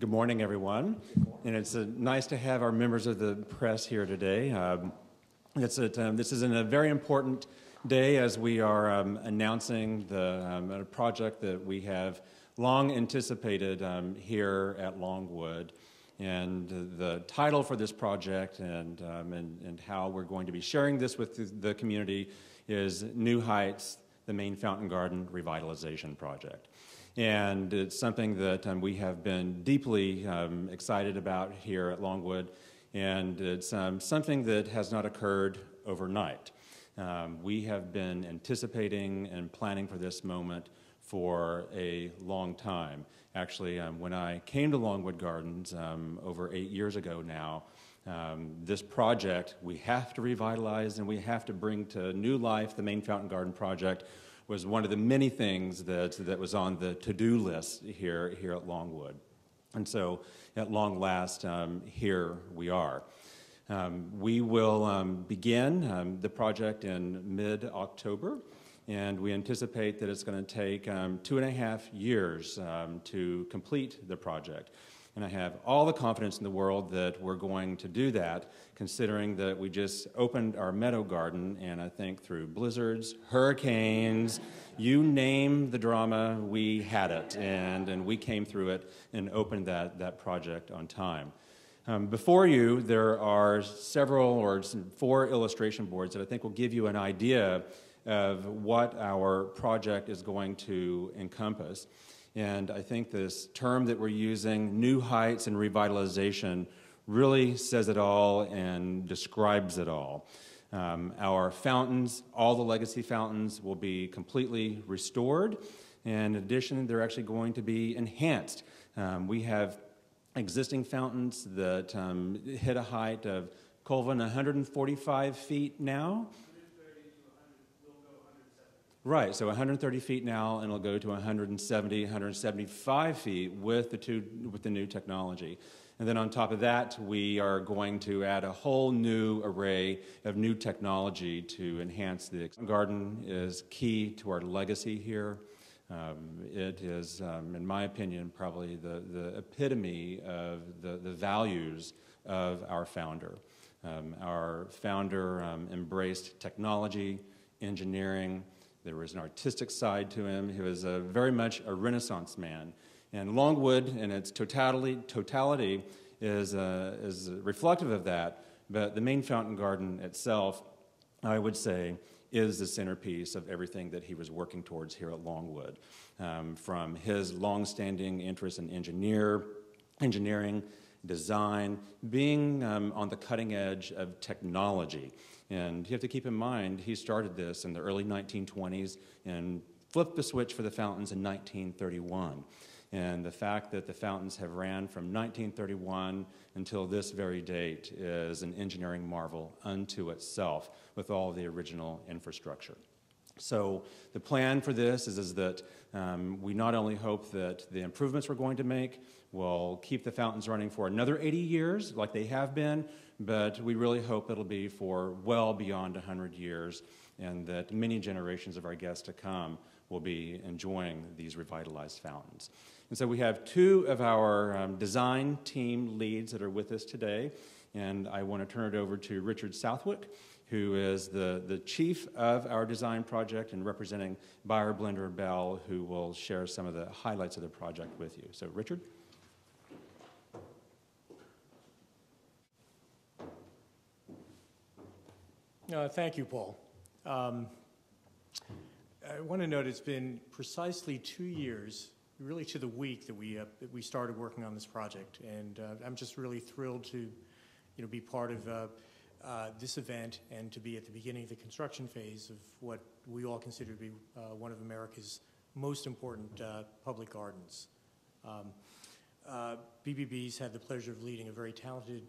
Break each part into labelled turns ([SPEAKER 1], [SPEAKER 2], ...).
[SPEAKER 1] Good morning, everyone. And it's nice to have our members of the press here today. This is a very important day as we are announcing the project that we have long anticipated here at Longwood. And the title for this project and how we're going to be sharing this with the community is New Heights, the Main Fountain Garden Revitalization Project. And it's something that we have been deeply excited about here at Longwood, and it's something that has not occurred overnight. We have been anticipating and planning for this moment for a long time. Actually, when I came to Longwood Gardens over 8 years ago now, this project we have to revitalize and we have to bring to new life the Main Fountain Garden Project was one of the many things that was on the to-do list here at Longwood. And so, at long last, here we are. We will begin the project in mid-October, and we anticipate that it's going to take 2.5 years to complete the project. And I have all the confidence in the world that we're going to do that, considering that we just opened our meadow garden, and I think through blizzards, hurricanes, you name the drama, we had it, and we came through it and opened that project on time. Before you, there are four illustration boards that I think will give you an idea of what our project is going to encompass. And I think this term that we're using, New Heights and Revitalization, really says it all and describes it all. Our fountains, all the legacy fountains, will be completely restored. And in addition, they're actually going to be enhanced. We have existing fountains that hit a height of, Colvin, 145 feet now. Right, so 130 feet now, and it'll go to 170, 175 feet with the new technology. And then on top of that, we are going to add a whole new array of new technology to enhance the garden. Is key to our legacy here. It is, in my opinion, probably the epitome of the values of our founder. Our founder embraced technology, engineering. There was an artistic side to him. He was very much a Renaissance man. And Longwood, in its totality is reflective of that. But the Main Fountain Garden itself, I would say, is the centerpiece of everything that he was working towards here at Longwood. From his long-standing interest in engineering, design, being on the cutting edge of technology. And you have to keep in mind, he started this in the early 1920s and flipped the switch for the fountains in 1931. And the fact that the fountains have ran from 1931 until this very date is an engineering marvel unto itself with all the original infrastructure. So the plan for this is that we not only hope that the improvements we're going to make will keep the fountains running for another 80 years like they have been, but we really hope it'll be for well beyond 100 years and that many generations of our guests to come will be enjoying these revitalized fountains. And so we have two of our design team leads that are with us today, and I want to turn it over to Richard Southwick, who is the chief of our design project and representing Buyer Blender Bell, who will share some of the highlights of the project with you. So, Richard?
[SPEAKER 2] Thank you, Paul. I want to note it's been precisely 2 years, really to the week, that we started working on this project, and I'm just really thrilled to, be part of this event and to be at the beginning of the construction phase of what we all consider to be one of America's most important public gardens. BBB's had the pleasure of leading a very talented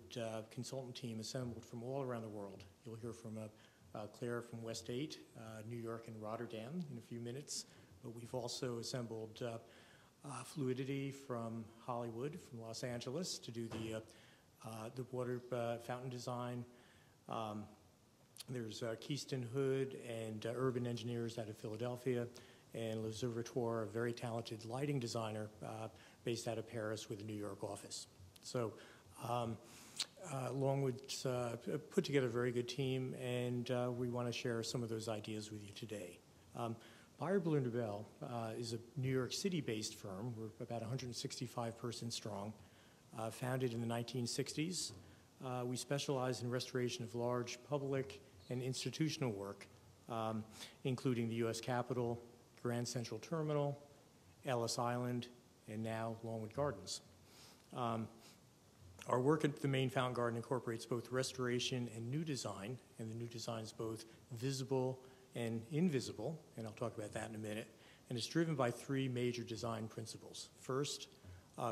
[SPEAKER 2] consultant team assembled from all around the world. You'll hear from Claire from West 8, New York, and Rotterdam in a few minutes. But we've also assembled Fluidity from Hollywood, from Los Angeles, to do the water fountain design. There's Keystone Hood and Urban Engineers out of Philadelphia, and L'Observatoire, a very talented lighting designer based out of Paris with a New York office. So Longwood's put together a very good team, and we want to share some of those ideas with you today. Buyer Balloon Bell is a New York City-based firm. We're about 165 persons strong, founded in the 1960s. We specialize in restoration of large public and institutional work, including the U.S. Capitol, Grand Central Terminal, Ellis Island, and now Longwood Gardens. Our work at the main fountain garden incorporates both restoration and new design, and the new design is both visible and invisible, and I'll talk about that in a minute, and it's driven by three major design principles. First,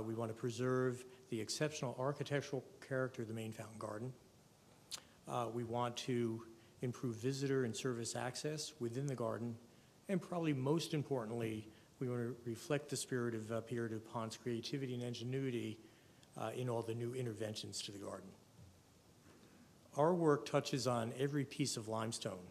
[SPEAKER 2] we want to preserve the exceptional architectural character of the main fountain garden. We want to improve visitor and service access within the garden, and probably most importantly, we want to reflect the spirit of Pierre Dupont's creativity and ingenuity in all the new interventions to the garden. Our work touches on every piece of limestone,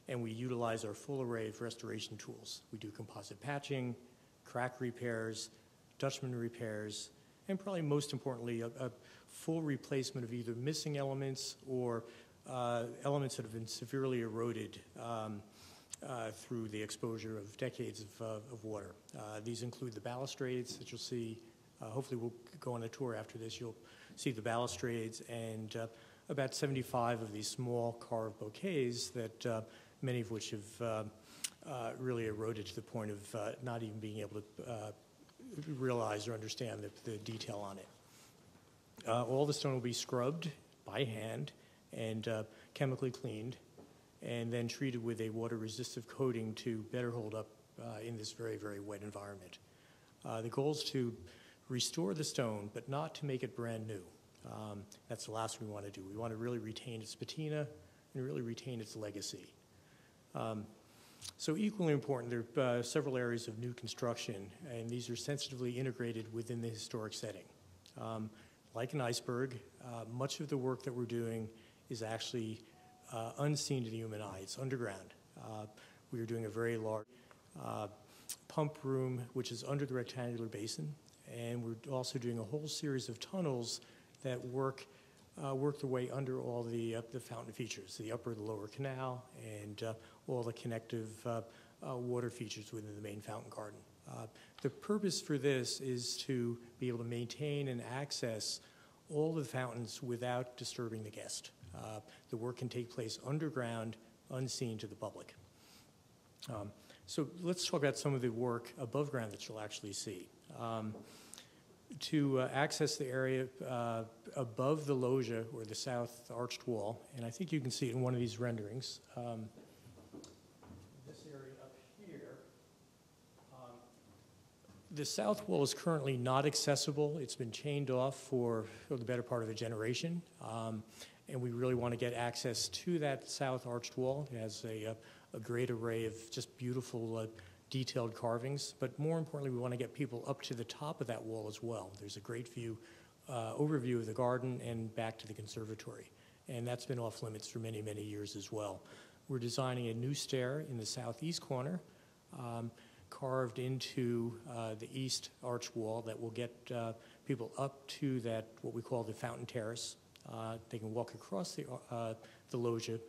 [SPEAKER 2] and we utilize our full array of restoration tools. We do composite patching, crack repairs, Dutchman repairs, and probably most importantly, a full replacement of either missing elements or elements that have been severely eroded through the exposure of decades of water. These include the balustrades that you'll see. Hopefully we'll go on a tour after this. You'll see the balustrades and about 75 of these small carved bouquets that many of which have really eroded to the point of not even being able to realize or understand the detail on it. All the stone will be scrubbed by hand and chemically cleaned, and then treated with a water-resistive coating to better hold up in this very, very wet environment. The goal is to restore the stone, but not to make it brand new. That's the last thing we want to do. We want to really retain its patina and really retain its legacy. So equally important, there are several areas of new construction, and these are sensitively integrated within the historic setting. Like an iceberg, much of the work that we're doing is actually unseen to the human eye. It's underground. We are doing a very large pump room, which is under the rectangular basin, and we're also doing a whole series of tunnels that work their way under all the fountain features, the upper and the lower canal, and all the connective water features within the main fountain garden. The purpose for this is to be able to maintain and access all the fountains without disturbing the guest. The work can take place underground, unseen to the public. So let's talk about some of the work above ground that you'll actually see. To access the area above the loggia, or the south arched wall, and I think you can see it in one of these renderings. This area up here, the south wall is currently not accessible. It's been chained off for the better part of a generation, and we really want to get access to that south arched wall. It has a great array of just beautiful detailed carvings, but more importantly, we want to get people up to the top of that wall as well. There's a great view, overview of the garden and back to the conservatory, and that's been off limits for many, many years as well. We're designing a new stair in the southeast corner, carved into the east arch wall that will get people up to that, what we call the fountain terrace. They can walk across the loggia,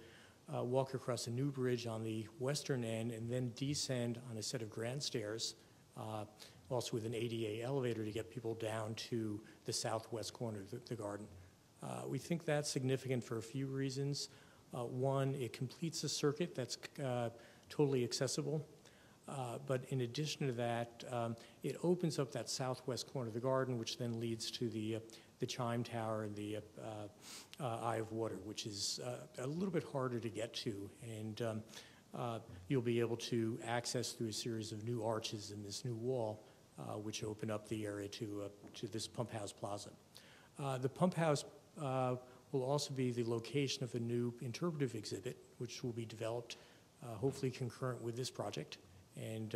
[SPEAKER 2] walk across a new bridge on the western end, and then descend on a set of grand stairs, also with an ADA elevator to get people down to the southwest corner of the garden. We think that's significant for a few reasons. One, it completes a circuit that's totally accessible. But in addition to that, it opens up that southwest corner of the garden, which then leads to the chime tower and the eye of water, which is a little bit harder to get to. And you'll be able to access through a series of new arches in this new wall, which open up the area to this pump house plaza. The pump house will also be the location of a new interpretive exhibit, which will be developed hopefully concurrent with this project. And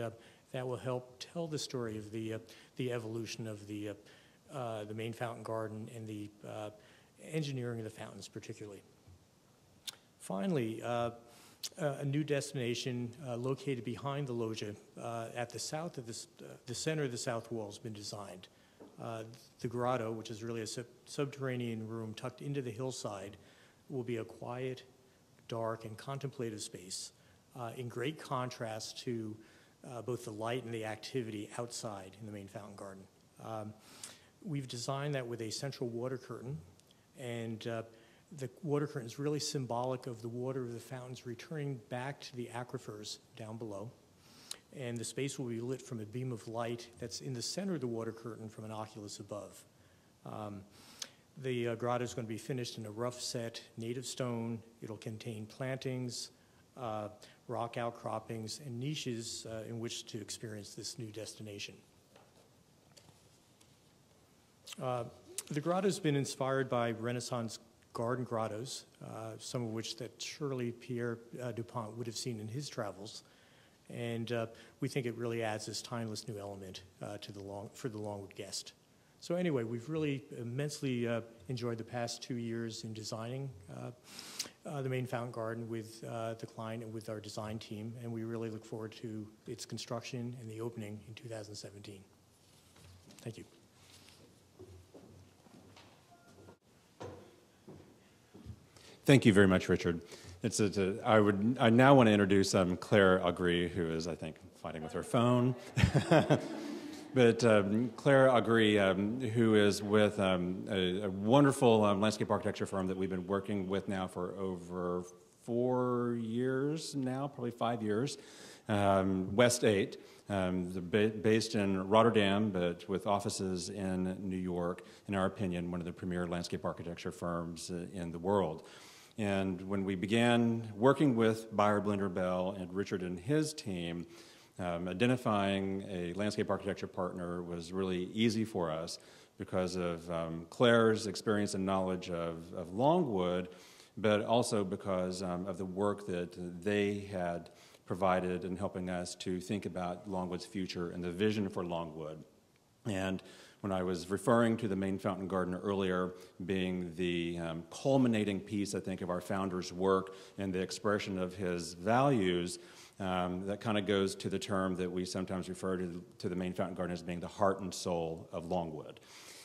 [SPEAKER 2] that will help tell the story of the evolution of the main fountain garden and the engineering of the fountains particularly. Finally, a new destination located behind the loggia at the south of the center of the south wall has been designed. The grotto, which is really a subterranean room tucked into the hillside, will be a quiet, dark, and contemplative space in great contrast to both the light and the activity outside in the main fountain garden. We've designed that with a central water curtain, and the water curtain is really symbolic of the water of the fountains returning back to the aquifers down below. And the space will be lit from a beam of light that's in the center of the water curtain from an oculus above. The grotto is going to be finished in a rough set, native stone. It'll contain plantings, rock outcroppings, and niches in which to experience this new destination. The grotto has been inspired by Renaissance garden grottos, some of which that surely Pierre Dupont would have seen in his travels. And we think it really adds this timeless new element for the Longwood guest. So anyway, we've really immensely enjoyed the past 2 years in designing the main fountain garden with the client and with our design team, and we really look forward to its construction and the opening in 2017. Thank you.
[SPEAKER 1] Thank you very much, Richard. I now want to introduce Claire Augry, who is, I think, fighting with her phone. But Claire Augry, who is with a wonderful landscape architecture firm that we've been working with now for over 4 years now, probably 5 years, West 8, based in Rotterdam, but with offices in New York, in our opinion, one of the premier landscape architecture firms in the world. And when we began working with Beyer Blender Bell and Richard and his team, identifying a landscape architecture partner was really easy for us because of Claire's experience and knowledge of Longwood, but also because of the work that they had provided in helping us to think about Longwood's future and the vision for Longwood. And when I was referring to the main fountain garden earlier being the culminating piece, I think, of our founder's work and the expression of his values, that kind of goes to the term that we sometimes refer to the main fountain garden as being the heart and soul of Longwood.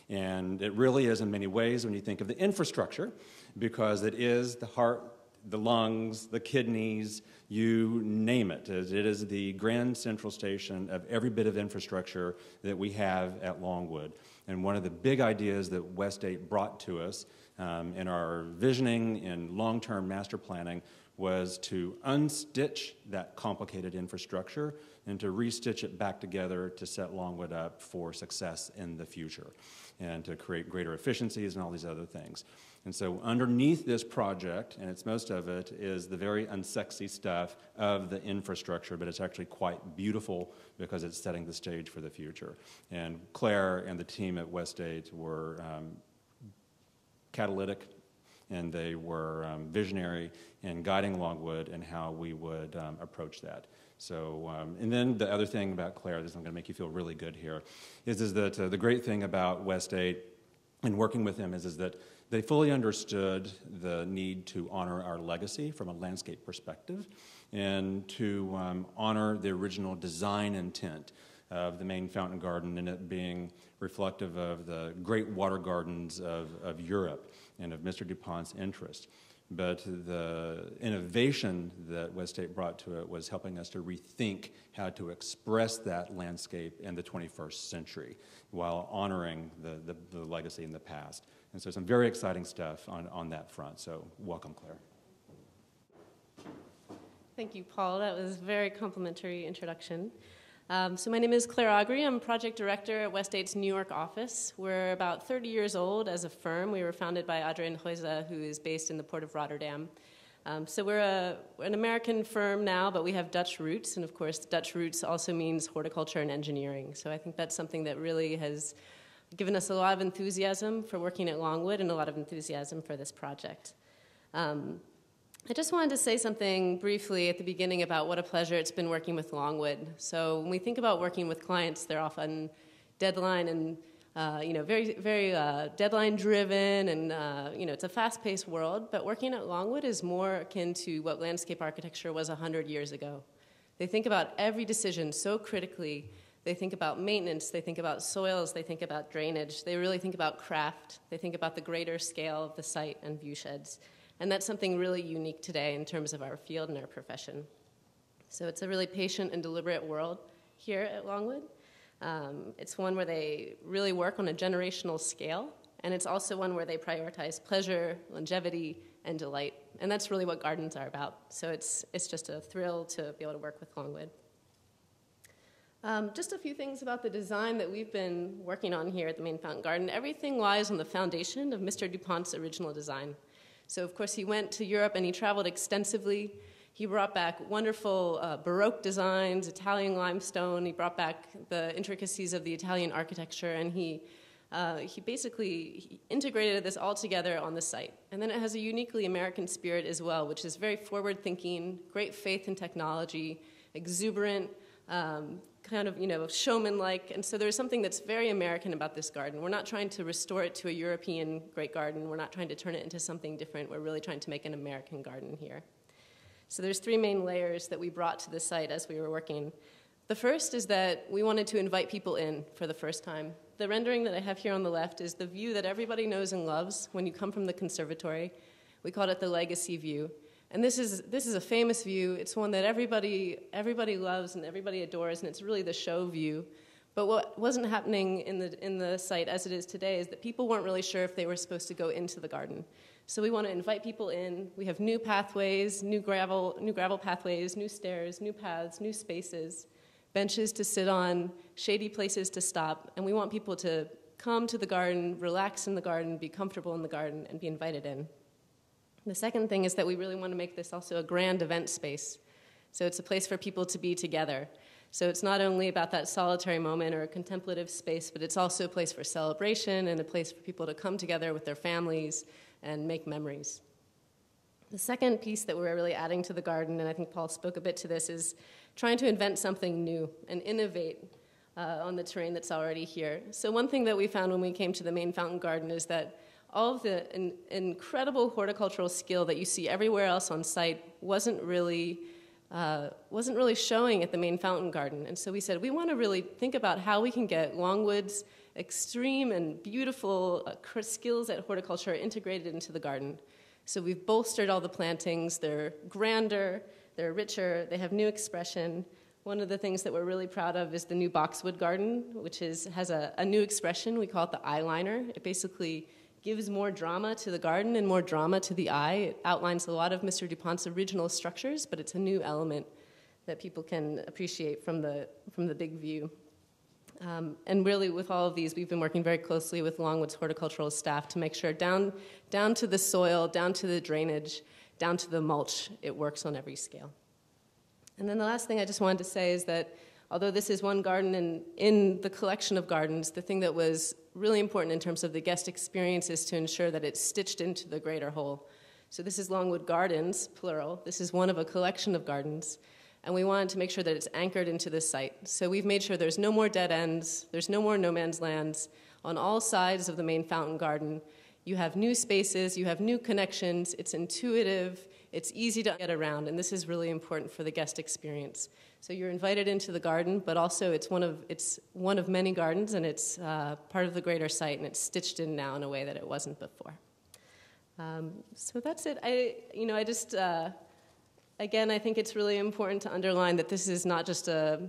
[SPEAKER 1] And it really is in many ways when you think of the infrastructure, because it is the heart, the lungs, the kidneys, you name it. It is the grand central station of every bit of infrastructure that we have at Longwood. And one of the big ideas that West 8 brought to us in our visioning and long-term master planning was to unstitch that complicated infrastructure and to restitch it back together to set Longwood up for success in the future and to create greater efficiencies and all these other things. And so underneath this project, and it's most of it, is the very unsexy stuff of the infrastructure, but it's actually quite beautiful because it's setting the stage for the future. And Claire and the team at West 8 were catalytic, and they were visionary in guiding Longwood and how we would approach that. So, and then the other thing about Claire, this is going to make you feel really good here, is that the great thing about West 8 and working with them is that they fully understood the need to honor our legacy from a landscape perspective and to honor the original design intent of the main fountain garden and it being reflective of the great water gardens of Europe and of Mr. Dupont's interest. But the innovation that West 8 brought to it was helping us to rethink how to express that landscape in the 21st century while honoring the legacy in the past. And so some very exciting stuff on that front. So welcome, Claire.
[SPEAKER 3] Thank you, Paul. That was a very complimentary introduction. So my name is Claire Augry. I'm project director at West 8's New York office. We're about 30 years old as a firm. We were founded by Adrian Huiza, who is based in the port of Rotterdam. So we're an American firm now, but we have Dutch roots, and of course, Dutch roots also means horticulture and engineering. So I think that's something that really has given us a lot of enthusiasm for working at Longwood and a lot of enthusiasm for this project. I just wanted to say something briefly at the beginning about what a pleasure it's been working with Longwood. So when we think about working with clients, they're often deadline and very, very deadline-driven, and it's a fast-paced world. But working at Longwood is more akin to what landscape architecture was 100 years ago. They think about every decision so critically. They think about maintenance. They think about soils. They think about drainage. They really think about craft. They think about the greater scale of the site and view sheds. And that's something really unique today in terms of our field and our profession. So it's a really patient and deliberate world here at Longwood. It's one where they really work on a generational scale, and it's also one where they prioritize pleasure, longevity, and delight. And that's really what gardens are about. So it's just a thrill to be able to work with Longwood. Just a few things about the design that we've been working on here at the Main Fountain Garden. Everything lies on the foundation of Mr. DuPont's original design. So, of course, he went to Europe and he traveled extensively. He brought back wonderful Baroque designs, Italian limestone. He brought back the intricacies of the Italian architecture, and he basically integrated this all together on the site. And then it has a uniquely American spirit as well, which is very forward-thinking, great faith in technology, exuberant, kind of, showman-like. And so there's something that's very American about this garden. We're not trying to restore it to a European great garden. We're not trying to turn it into something different. We're really trying to make an American garden here. So there's three main layers that we brought to the site as we were working. The first is that we wanted to invite people in for the first time. The rendering that I have here on the left is the view that everybody knows and loves when you come from the conservatory. We called it the legacy view. And this is a famous view. It's one that everybody loves and everybody adores, and it's really the show view. But what wasn't happening in the site as it is today is that people weren't really sure if they were supposed to go into the garden. So we want to invite people in. We have new pathways, new gravel pathways, new stairs, new paths, new spaces, benches to sit on, shady places to stop, and we want people to come to the garden, relax in the garden, be comfortable in the garden, and be invited in. The second thing is that we really want to make this also a grand event space. So it's a place for people to be together. So it's not only about that solitary moment or a contemplative space, but it's also a place for celebration and a place for people to come together with their families and make memories. The second piece that we're really adding to the garden, and I think Paul spoke a bit to this, is trying to invent something new and innovate on the terrain that's already here. So one thing that we found when we came to the Main Fountain Garden is that all of the incredible horticultural skill that you see everywhere else on site wasn't really showing at the Main Fountain Garden. And so we said, we want to really think about how we can get Longwood's extreme and beautiful skills at horticulture integrated into the garden. So we've bolstered all the plantings. They're grander, they're richer, they have new expression. One of the things that we're really proud of is the new boxwood garden, which has a new expression. We call it the eyeliner. It basically gives more drama to the garden and more drama to the eye. It outlines a lot of Mr. DuPont's original structures, but it's a new element that people can appreciate from the big view. And really, with all of these, we've been working very closely with Longwood's horticultural staff to make sure down to the soil, down to the drainage, down to the mulch, it works on every scale. And then the last thing I just wanted to say is that although this is one garden in the collection of gardens, the thing that was really important in terms of the guest experience is to ensure that it's stitched into the greater whole. So this is Longwood Gardens, plural. This is one of a collection of gardens. And we wanted to make sure that it's anchored into this site. So we've made sure there's no more dead ends, there's no more no man's lands. On all sides of the Main Fountain Garden, you have new spaces, you have new connections, it's intuitive, it's easy to get around, and this is really important for the guest experience. So you're invited into the garden, but also it's one of many gardens, and it's part of the greater site, and it's stitched in now in a way that it wasn't before. So that's it. Again, I think it's really important to underline that this is not just a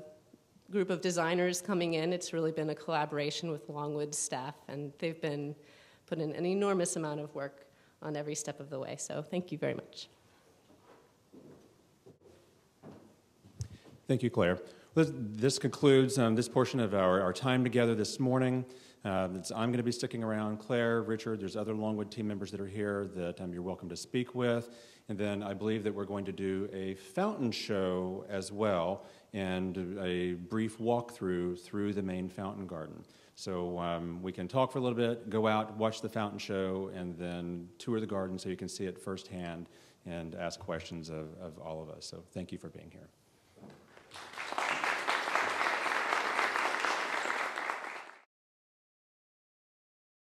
[SPEAKER 3] group of designers coming in. It's really been a collaboration with Longwood's staff, and they've been put in an enormous amount of work on every step of the way. So thank you very much.
[SPEAKER 1] Thank you, Claire. This concludes this portion of our time together this morning. I'm going to be sticking around. Claire, Richard, there's other Longwood team members that are here that you're welcome to speak with. And then I believe that we're going to do a fountain show as well and a brief walkthrough through the Main Fountain Garden. So we can talk for a little bit, go out, watch the fountain show, and then tour the garden so you can see it firsthand and ask questions of all of us. So thank you for being here.